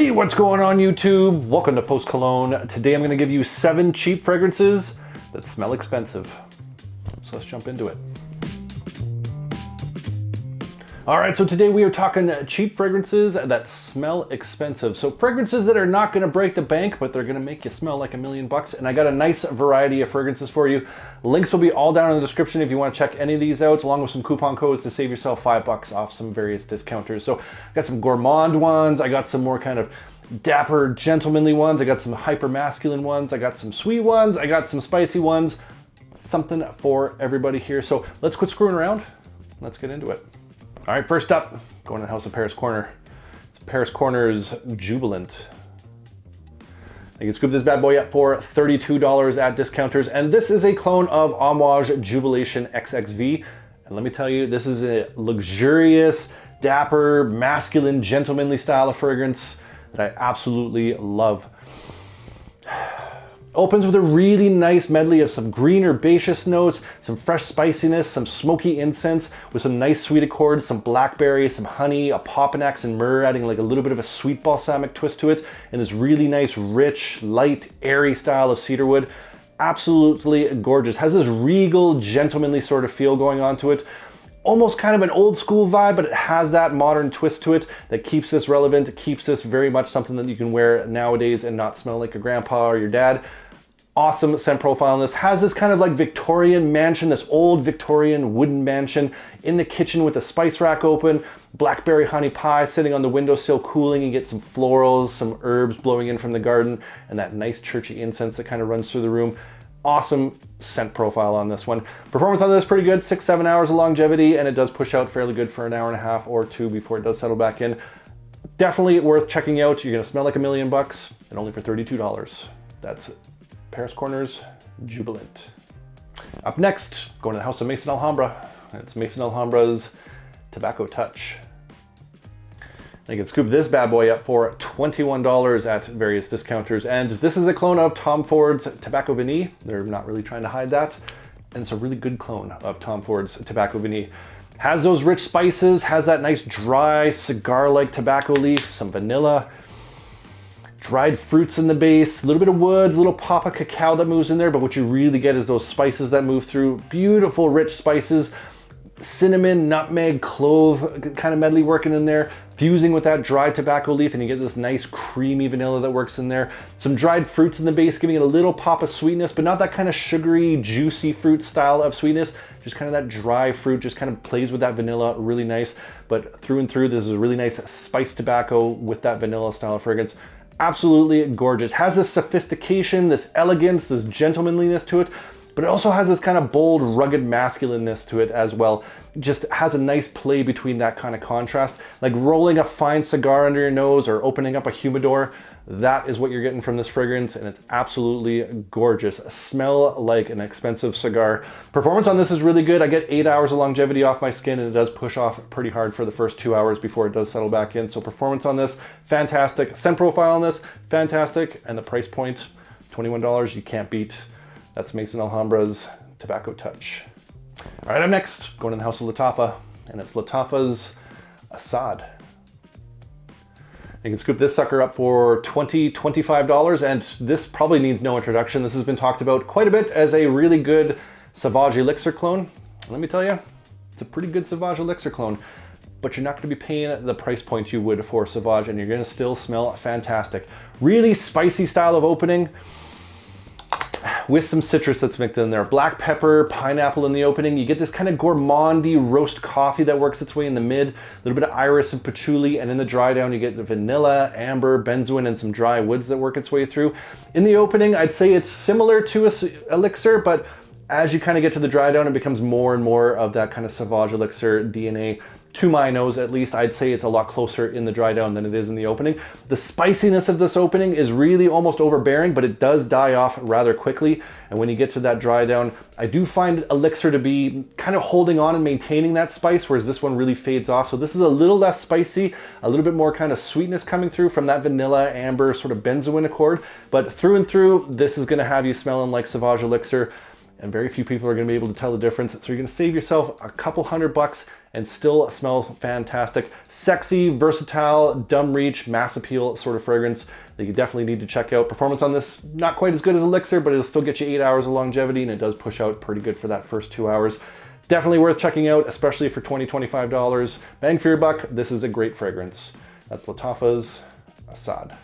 Hey, what's going on YouTube? Welcome to Post Cologne. Today I'm going to give you 7 cheap fragrances that smell expensive. So let's jump into it. All right, so today we are talking cheap fragrances that smell expensive. So fragrances that are not gonna break the bank, but they're gonna make you smell like $1,000,000. And I got a nice variety of fragrances for you. Links will be all down in the description if you wanna check any of these out, along with some coupon codes to save yourself $5 off some various discounters. So I got some gourmand ones, I got some more kind of dapper, gentlemanly ones, I got some hyper masculine ones, I got some sweet ones, I got some spicy ones, something for everybody here. So let's quit screwing around, let's get into it. All right, first up, going to the House of Paris Corner. It's Paris Corner's Jubilant. You can scoop this bad boy up for $32 at discounters, and this is a clone of Amouage Jubilation XXV. And let me tell you, this is a luxurious, dapper, masculine, gentlemanly style of fragrance that I absolutely love. Opens with a really nice medley of some green herbaceous notes, some fresh spiciness, some smoky incense with some nice sweet accords, some blackberry, some honey, a popanax and myrrh, adding like a little bit of a sweet balsamic twist to it, and this really nice, rich, light, airy style of cedarwood. Absolutely gorgeous. Has this regal, gentlemanly sort of feel going on to it. Almost kind of an old school vibe, but it has that modern twist to it that keeps this relevant, keeps this very much something that you can wear nowadays and not smell like your grandpa or your dad. Awesome scent profile on this. Has this kind of like Victorian mansion, this old Victorian wooden mansion in the kitchen with the spice rack open, blackberry honey pie sitting on the windowsill cooling. You get some florals, some herbs blowing in from the garden, and that nice churchy incense that kind of runs through the room. Awesome scent profile on this one. Performance on this pretty good, 6-7 hours of longevity, and it does push out fairly good for an hour and a half or 2 before it does settle back in. Definitely worth checking out. You're gonna smell like $1,000,000 and only for $32. That's Paris Corner's Jubilant. Up next, going to the House of Maison Alhambra. It's Maison Alhambra's Tobacco Touch. You can scoop this bad boy up for $21 at various discounters. And this is a clone of Tom Ford's Tobacco Vanille. They're not really trying to hide that. And it's a really good clone of Tom Ford's Tobacco Vanille. Has those rich spices, has that nice dry cigar-like tobacco leaf, some vanilla, dried fruits in the base, a little bit of woods, a little pop of cacao that moves in there, but what you really get is those spices that move through. Beautiful, rich spices, cinnamon, nutmeg, clove kind of medley working in there, fusing with that dried tobacco leaf, and you get this nice creamy vanilla that works in there. Some dried fruits in the base, giving it a little pop of sweetness, but not that kind of sugary, juicy fruit style of sweetness. Just kind of that dry fruit, just kind of plays with that vanilla, really nice. But through and through, this is a really nice spiced tobacco with that vanilla style of fragrance. Absolutely gorgeous. Has this sophistication, this elegance, this gentlemanliness to it, but it also has this kind of bold, rugged masculineness to it as well. Just has a nice play between that kind of contrast. Like rolling a fine cigar under your nose or opening up a humidor. That is what you're getting from this fragrance, and it's absolutely gorgeous. Smell like an expensive cigar. Performance on this is really good. I get 8 hours of longevity off my skin, and it does push off pretty hard for the first 2 hours before it does settle back in. So performance on this, fantastic. Scent profile on this, fantastic. And the price point, $21, you can't beat. That's Maison Alhambra's Tobacco Touch. All right, up next, going to the House of Lattafa, and it's Lattafa's Assad. You can scoop this sucker up for $25, and this probably needs no introduction. This has been talked about quite a bit as a really good Sauvage Elixir clone. Let me tell you, it's a pretty good Sauvage Elixir clone, but you're not gonna be paying the price point you would for Sauvage, and you're gonna still smell fantastic. Really spicy style of opening, with some citrus that's mixed in there. Black pepper, pineapple in the opening. You get this kind of gourmandy roast coffee that works its way in the mid, a little bit of iris and patchouli, and in the dry down you get the vanilla, amber, benzoin, and some dry woods that work its way through. In the opening, I'd say it's similar to Elixir, but as you kind of get to the dry down, it becomes more and more of that kind of Sauvage Elixir DNA. To my nose, at least, I'd say it's a lot closer in the dry down than it is in the opening. The spiciness of this opening is really almost overbearing, but it does die off rather quickly. And when you get to that dry down, I do find Elixir to be kind of holding on and maintaining that spice, whereas this one really fades off. So this is a little less spicy, a little bit more kind of sweetness coming through from that vanilla, amber, sort of benzoin accord. But through and through, this is gonna have you smelling like Sauvage Elixir, and very few people are gonna be able to tell the difference. So you're gonna save yourself a couple $100 and still smells fantastic. Sexy, versatile, dumb reach, mass appeal sort of fragrance that you definitely need to check out. Performance on this, not quite as good as Elixir, but it'll still get you 8 hours of longevity, and it does push out pretty good for that first 2 hours. Definitely worth checking out, especially for $20, $25. Bang for your buck, this is a great fragrance. That's Lattafa's Assad.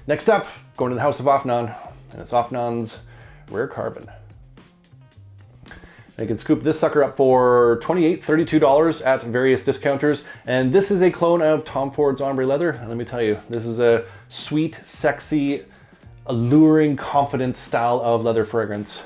Next up, going to the House of Afnan, and it's Afnan's Rare Carbon. You can scoop this sucker up for $28, $32 at various discounters. And this is a clone of Tom Ford's Ombre Leather. And let me tell you, this is a sweet, sexy, alluring, confident style of leather fragrance.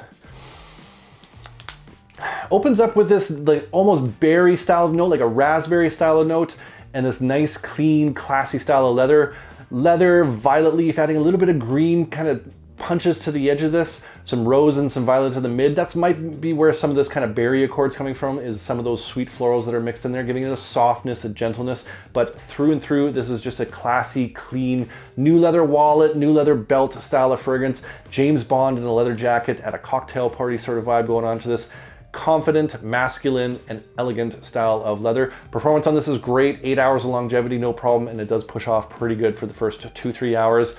Opens up with this like almost berry style of note, like a raspberry style of note, and this nice, clean, classy style of leather. Leather, violet leaf, adding a little bit of green kind of punches to the edge of this, some rose and some violet to the mid. That's might be where some of this kind of berry accord's coming from, is some of those sweet florals that are mixed in there, giving it a softness, a gentleness. But through and through, this is just a classy, clean, new leather wallet, new leather belt style of fragrance. James Bond in a leather jacket at a cocktail party sort of vibe going on to this. Confident, masculine, and elegant style of leather. Performance on this is great, 8 hours of longevity, no problem, and it does push off pretty good for the first 2-3 hours.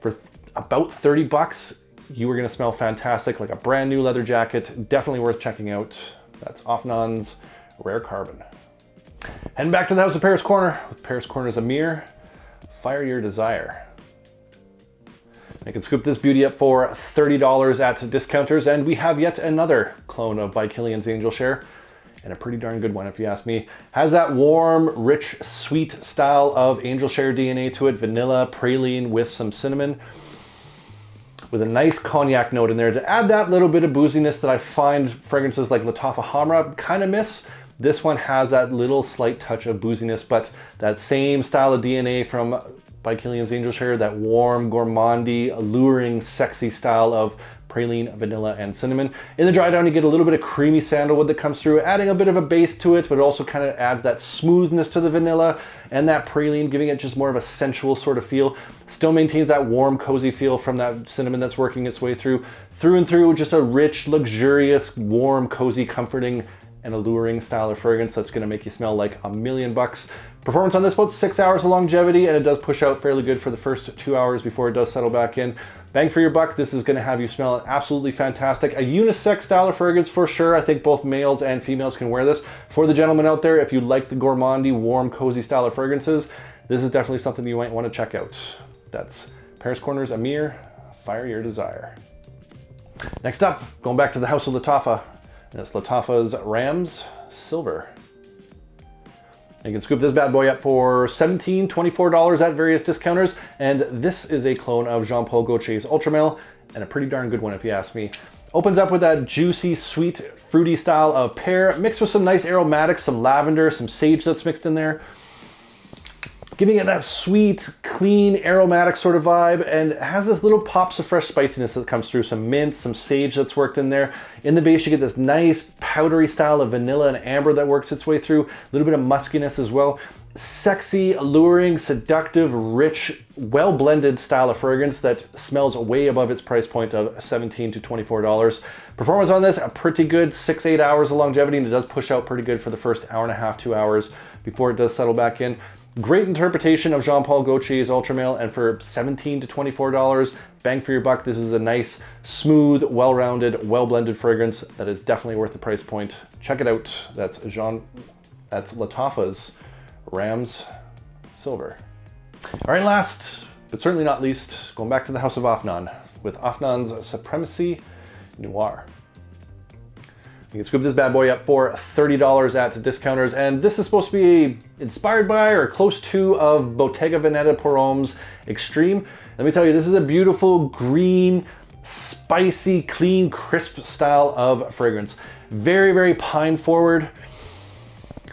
For about 30 bucks, you are gonna smell fantastic, like a brand new leather jacket. Definitely worth checking out. That's Afnan's Rare Carbon. Heading back to the House of Paris Corner with Paris Corner's Amir, Fire Your Desire. You can scoop this beauty up for $30 at discounters, and we have yet another clone of By Kilian's Angel Share, and a pretty darn good one if you ask me. Has that warm, rich, sweet style of Angel Share DNA to it, vanilla, praline with some cinnamon, with a nice cognac note in there to add that little bit of booziness that I find fragrances like Lattafa Hamra kind of miss. This one has that little slight touch of booziness, but that same style of DNA from By Kilian's Angel Share, that warm, gourmandy, alluring, sexy style of praline, vanilla, and cinnamon. In the dry down, you get a little bit of creamy sandalwood that comes through, adding a bit of a base to it, but it also kind of adds that smoothness to the vanilla and that praline, giving it just more of a sensual sort of feel. Still maintains that warm, cozy feel from that cinnamon that's working its way through. Through and through, just a rich, luxurious, warm, cozy, comforting, and alluring style of fragrance that's gonna make you smell like $1 million. Performance on this, about 6 hours of longevity, and it does push out fairly good for the first 2 hours before it does settle back in. Bang for your buck, this is gonna have you smell absolutely fantastic. A unisex style of fragrance for sure. I think both males and females can wear this. For the gentlemen out there, if you like the gourmandy, warm, cozy style of fragrances, this is definitely something you might wanna check out. That's Paris Corner's Amir, Fire Your Desire. Next up, going back to the House of Lattafa, and it's Lattafa's Rams Silver. You can scoop this bad boy up for $17, $24 at various discounters, and this is a clone of Jean-Paul Gaultier's Ultramel, and a pretty darn good one if you ask me. Opens up with that juicy, sweet, fruity style of pear, mixed with some nice aromatics, some lavender, some sage that's mixed in there, giving it that sweet, clean, aromatic sort of vibe, and has this little pops of fresh spiciness that comes through, some mint, some sage that's worked in there. In the base, you get this nice powdery style of vanilla and amber that works its way through, a little bit of muskiness as well. Sexy, alluring, seductive, rich, well-blended style of fragrance that smells way above its price point of $17 to $24. Performance on this, a pretty good 6-8 hours of longevity, and it does push out pretty good for the first hour and a half, 2 hours before it does settle back in. Great interpretation of Jean-Paul Gaultier's Ultramel, and for $17 to $24, bang for your buck. This is a nice, smooth, well-rounded, well-blended fragrance that is definitely worth the price point. Check it out. That's Lattafa's Rams Silver. All right, last, but certainly not least, going back to the House of Afnan with Afnan's Supremacy Noir. You can scoop this bad boy up for $30 at discounters, and this is supposed to be inspired by or close to of Bottega Veneta Porom's Extreme. Let me tell you, this is a beautiful, green, spicy, clean, crisp style of fragrance. Very, very pine forward,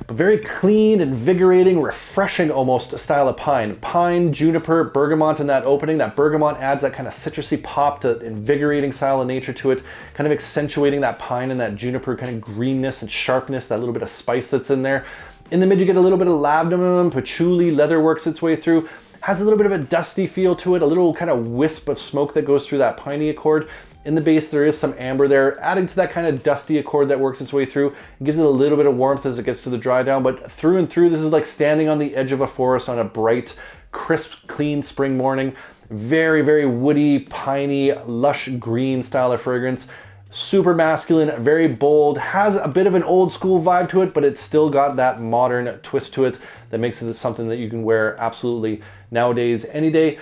but very clean, invigorating, refreshing almost style of pine. Pine, juniper, bergamot in that opening. That bergamot adds that kind of citrusy pop, to invigorating style of nature to it, kind of accentuating that pine and that juniper kind of greenness and sharpness, that little bit of spice that's in there. In the mid, you get a little bit of labdanum, patchouli, leather works its way through. Has a little bit of a dusty feel to it, a little kind of wisp of smoke that goes through that piney accord. In the base, there is some amber there, adding to that kind of dusty accord that works its way through. It gives it a little bit of warmth as it gets to the dry down, but through and through, this is like standing on the edge of a forest on a bright, crisp, clean spring morning. Very, very woody, piney, lush green style of fragrance. Super masculine, very bold, has a bit of an old school vibe to it, but it's still got that modern twist to it that makes it something that you can wear absolutely nowadays, any day.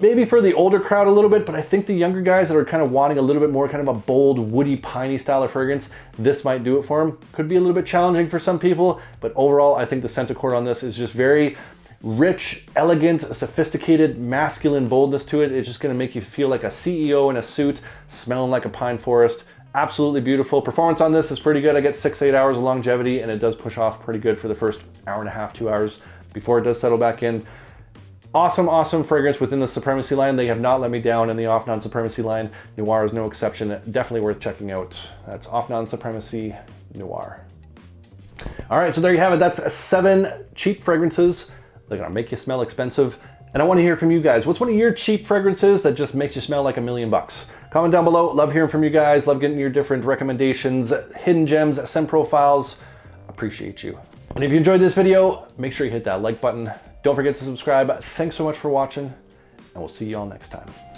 Maybe for the older crowd a little bit, but I think the younger guys that are kind of wanting a little bit more kind of a bold, woody, piney style of fragrance, this might do it for them. Could be a little bit challenging for some people, but overall, I think the scent accord on this is just very rich, elegant, sophisticated, masculine boldness to it. It's just gonna make you feel like a CEO in a suit, smelling like a pine forest. Absolutely beautiful. Performance on this is pretty good. I get 6-8 hours of longevity, and it does push off pretty good for the first hour and a half, 2 hours before it does settle back in. Awesome, awesome fragrance within the Supremacy line. They have not let me down in the Afnan Supremacy line. Noir is no exception. Definitely worth checking out. That's Afnan Supremacy Noir. All right, so there you have it. That's 7 cheap fragrances. They're gonna make you smell expensive. And I wanna hear from you guys. What's one of your cheap fragrances that just makes you smell like $1,000,000? Comment down below. Love hearing from you guys. Love getting your different recommendations, hidden gems, scent profiles. Appreciate you. And if you enjoyed this video, make sure you hit that like button. Don't forget to subscribe. Thanks so much for watching, and we'll see you all next time.